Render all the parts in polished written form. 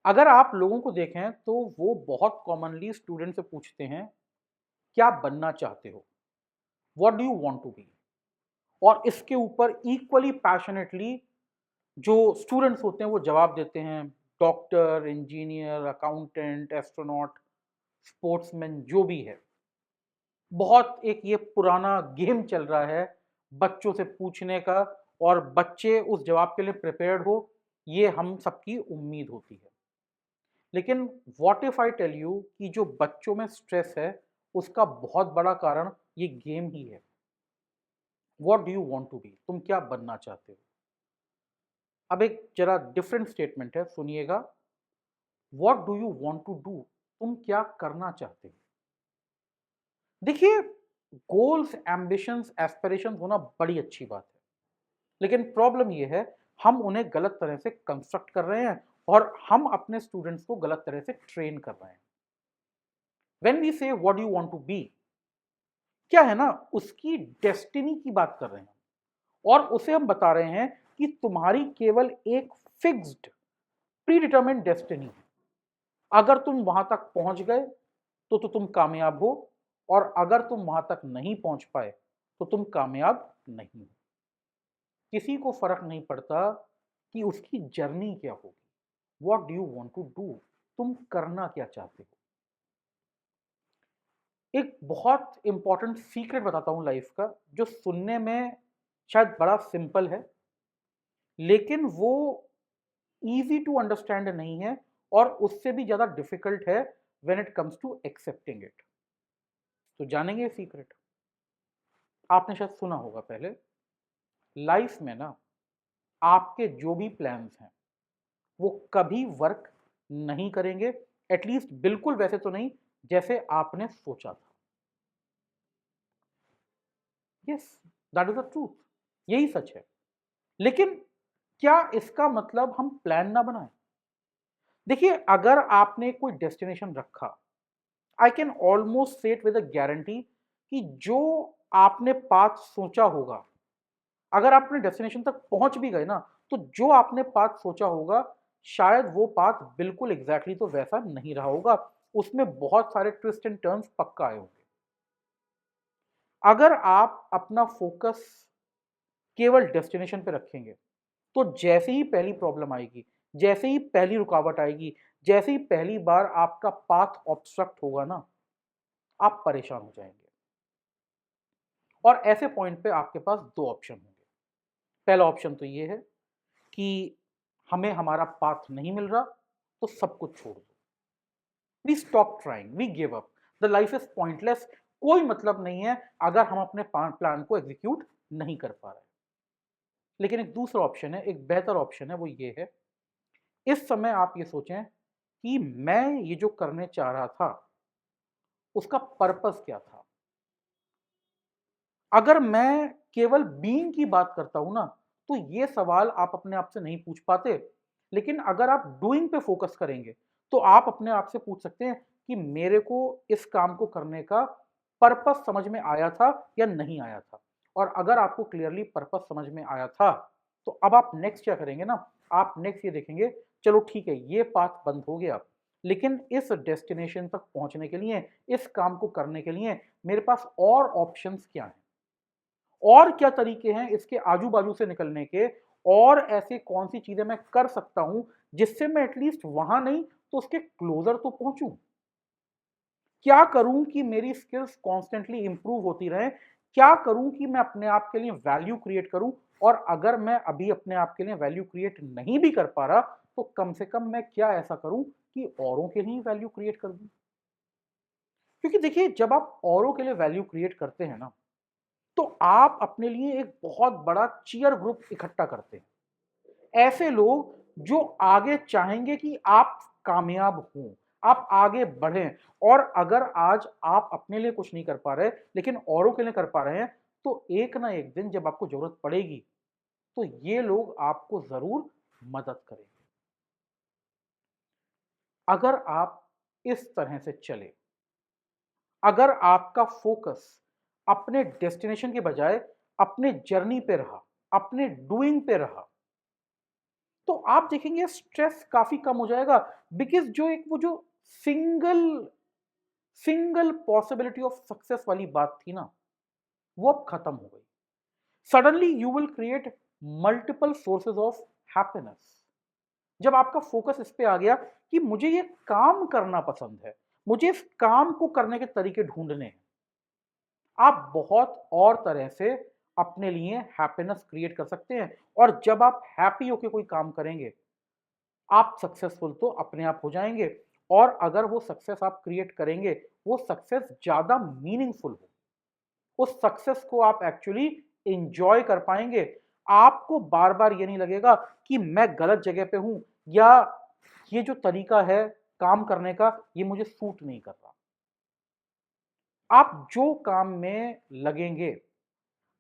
अगर आप लोगों को देखें तो वो बहुत कॉमनली स्टूडेंट से पूछते हैं, क्या बनना चाहते हो? What do you want to be? और इसके ऊपर इक्वली पैशनेटली जो स्टूडेंट्स होते हैं वो जवाब देते हैं, doctor, engineer, accountant, astronaut, sportsman जो भी है। बहुत एक ये पुराना गेम चल रहा है बच्चों से पूछने का, और बच्चे उस जवाब के लिए प्रिपेयर्ड हो, ये हम सबकी उम्मीद होती है। लेकिन what if I tell you कि जो बच्चों में स्ट्रेस है उसका बहुत बड़ा कारण ये गेम ही है। What do you want to be? तुम क्या बनना चाहते हो? अब एक जरा डिफरेंट स्टेटमेंट है, सुनिएगा। What do you want to do? तुम क्या करना चाहते हो? देखिए, गोल्स, एम्बिशंस, एस्पिरेशंस होना बड़ी अच्छी बात है, लेकिन प्रॉब्लम ये है हम उन्हें गलत तरह से कंस्ट्रक्ट कर रहे हैं और हम अपने स्टूडेंट्स को गलत तरह से ट्रेन कर रहे हैं। When we say what do you want to be, क्या है ना, उसकी डेस्टिनी की बात कर रहे हैं और उसे हम बता रहे हैं कि तुम्हारी केवल एक फिक्स्ड प्री डिटरमिन्ड डेस्टिनी है। अगर तुम वहां तक पहुंच गए तो तुम कामयाब हो, और अगर तुम वहां तक नहीं पहुंच पाए तो तुम कामयाब नहीं हो। किसी को फर्क नहीं पड़ता कि उसकी जर्नी क्या होगी। What do you want to do? तुम करना क्या चाहते हो? एक बहुत इंपॉर्टेंट सीक्रेट बताता हूं लाइफ का, जो सुनने में शायद बड़ा सिंपल है, लेकिन वो इजी टू अंडरस्टैंड नहीं है, और उससे भी ज्यादा डिफिकल्ट है when it comes to accepting it. तो जानेंगे सीक्रेट। आपने शायद सुना होगा पहले, लाइफ में ना आपके जो भी प्लान्स हैं वो कभी वर्क नहीं करेंगे, एटलीस्ट बिल्कुल वैसे तो नहीं जैसे आपने सोचा था। Yes, that is the truth, यही सच है। लेकिन क्या इसका मतलब हम प्लान ना बनाएं? देखिए, अगर आपने कोई डेस्टिनेशन रखा, आई कैन ऑलमोस्ट से इट विद अ गारंटी कि जो आपने पाथ सोचा होगा, अगर आप अपने डेस्टिनेशन तक पहुंच भी गए ना, तो जो आपने पाथ सोचा होगा शायद वो पाथ बिल्कुल एग्जैक्टली तो वैसा नहीं रहा होगा। उसमें बहुत सारे ट्विस्ट एंड टर्न्स पक्का आए होंगे। अगर आप अपना फोकस केवल डेस्टिनेशन पे रखेंगे तो जैसे ही पहली प्रॉब्लम आएगी, जैसे ही पहली रुकावट आएगी, जैसे ही पहली बार आपका पाथ ऑब्स्ट्रक्ट होगा ना, आप परेशान हो जाएंगे। और ऐसे पॉइंट पे आपके पास दो ऑप्शन होंगे। पहला ऑप्शन तो ये है कि हमें हमारा पाथ नहीं मिल रहा तो सब कुछ छोड़ दो, we stop trying, we give up, the life is pointless, कोई मतलब नहीं है अगर हम अपने प्लान को एग्जीक्यूट नहीं कर पा रहे। लेकिन एक दूसरा ऑप्शन है, एक बेहतर ऑप्शन है, वो ये है, इस समय आप ये सोचें कि मैं ये जो करने चाह रहा था उसका पर्पस क्या था। अगर मैं केवल बीइंग की बात करता हूं ना, तो ये सवाल आप अपने आप से नहीं पूछ पाते। लेकिन अगर आप डूइंग पे फोकस करेंगे तो आप अपने आप से पूछ सकते हैं कि मेरे को इस काम को करने का पर्पस समझ में आया था या नहीं आया था। और अगर आपको क्लियरली पर्पस समझ में आया था, तो अब आप नेक्स्ट क्या करेंगे ना, आप नेक्स्ट ये देखेंगे, चलो ठीक है ये पाथ बंद हो गया, लेकिन इस डेस्टिनेशन तक पहुंचने के लिए, इस काम को करने के लिए मेरे पास और ऑप्शंस क्या हैं, और क्या तरीके हैं इसके आजू बाजू से निकलने के, और ऐसे कौन सी चीजें मैं कर सकता हूं जिससे मैं एटलीस्ट वहां नहीं तो उसके क्लोजर तो पहुंचूं। क्या करूं कि मेरी स्किल्स कॉन्स्टेंटली इंप्रूव होती रहे, क्या करूं कि मैं अपने आप के लिए वैल्यू क्रिएट करूं, और अगर मैं अभी अपने आप के लिए वैल्यू क्रिएट नहीं भी कर पा रहा तो कम से कम मैं क्या ऐसा करूं कि औरों के लिए वैल्यू क्रिएट कर दूं। क्योंकि देखिए, जब आप औरों के लिए वैल्यू क्रिएट करते हैं ना, तो आप अपने लिए एक बहुत बड़ा चीयर ग्रुप इकट्ठा करते हैं। ऐसे लोग जो आगे चाहेंगे कि आप कामयाब हों, आप आगे बढ़ें। और अगर आज आप अपने लिए कुछ नहीं कर पा रहे लेकिन औरों के लिए कर पा रहे हैं, तो एक ना एक दिन जब आपको जरूरत पड़ेगी तो ये लोग आपको जरूर मदद करेंगे। अगर आप इस तरह से चले, अगर आपका फोकस अपने डेस्टिनेशन के बजाय अपने जर्नी पे रहा, अपने डूइंग पे रहा, तो आप देखेंगे स्ट्रेस काफी कम हो जाएगा, बिकॉज जो एक वो जो single single possibility of success वाली बात थी ना, वो अब खत्म हो गई। Suddenly you will create multiple sources of happiness. जब आपका फोकस इस पे आ गया कि मुझे ये काम करना पसंद है, मुझे इस काम को करने के तरीके ढूंढने हैं, आप बहुत और तरह से अपने लिए हैप्पीनेस क्रिएट कर सकते हैं। और जब आप हैप्पी होकर कोई काम करेंगे, आप सक्सेसफुल तो अपने आप हो जाएंगे। और अगर वो सक्सेस आप क्रिएट करेंगे, वो सक्सेस ज्यादा मीनिंगफुल हो, उस सक्सेस को आप एक्चुअली एंजॉय कर पाएंगे। आपको बार बार ये नहीं लगेगा कि मैं गलत जगह पे हूं, या ये जो तरीका है काम करने का ये मुझे सूट नहीं कर रहा। आप जो काम में लगेंगे,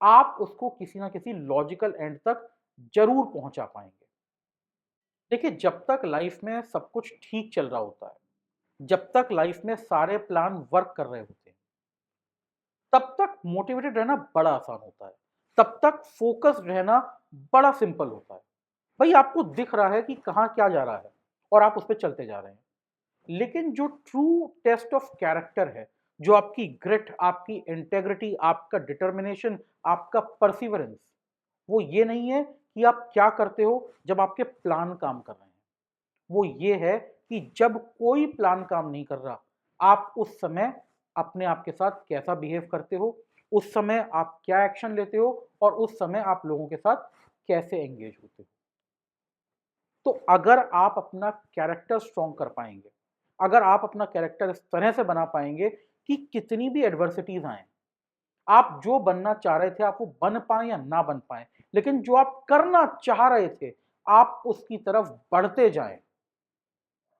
आप उसको किसी ना किसी लॉजिकल एंड तक जरूर पहुंचा पाएंगे। देखिए, जब तक लाइफ में सब कुछ ठीक चल रहा होता है, जब तक लाइफ में सारे प्लान वर्क कर रहे होते हैं, तब तक मोटिवेटेड रहना बड़ा आसान होता है। तब तक फोकस्ड रहना बड़ा सिंपल होता है। भाई, आपको दिख रहा है कि कहाँ क्या जा रहा है और आप उस पर चलते जा रहे हैं। लेकिन जो ट्रू टेस्ट ऑफ कैरेक्टर है, जो आपकी ग्रिट, आपकी इंटेग्रिटी, आपका डिटर्मिनेशन, आपका परसिवरेंस, वो ये नहीं है कि आप क्या करते हो जब आपके प्लान काम कर रहे हैं। वो ये है कि जब कोई प्लान काम नहीं कर रहा, आप उस समय अपने आप के साथ कैसा बिहेव करते हो, उस समय आप क्या एक्शन लेते हो, और उस समय आप लोगों के साथ कैसे एंगेज होते हो। तो अगर आप अपना कैरेक्टर स्ट्रॉन्ग कर पाएंगे, अगर आप अपना कैरेक्टर इस तरह से बना पाएंगे कि कितनी भी एडवर्सिटीज आए, आप जो बनना चाह रहे थे आप वो बन पाए या ना बन पाए, लेकिन जो आप करना चाह रहे थे आप उसकी तरफ बढ़ते जाएं,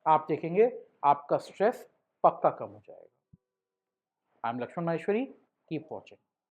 आप देखेंगे आपका स्ट्रेस पक्का कम हो जाएगा। I am Lakshman Maheshwari, keep watching.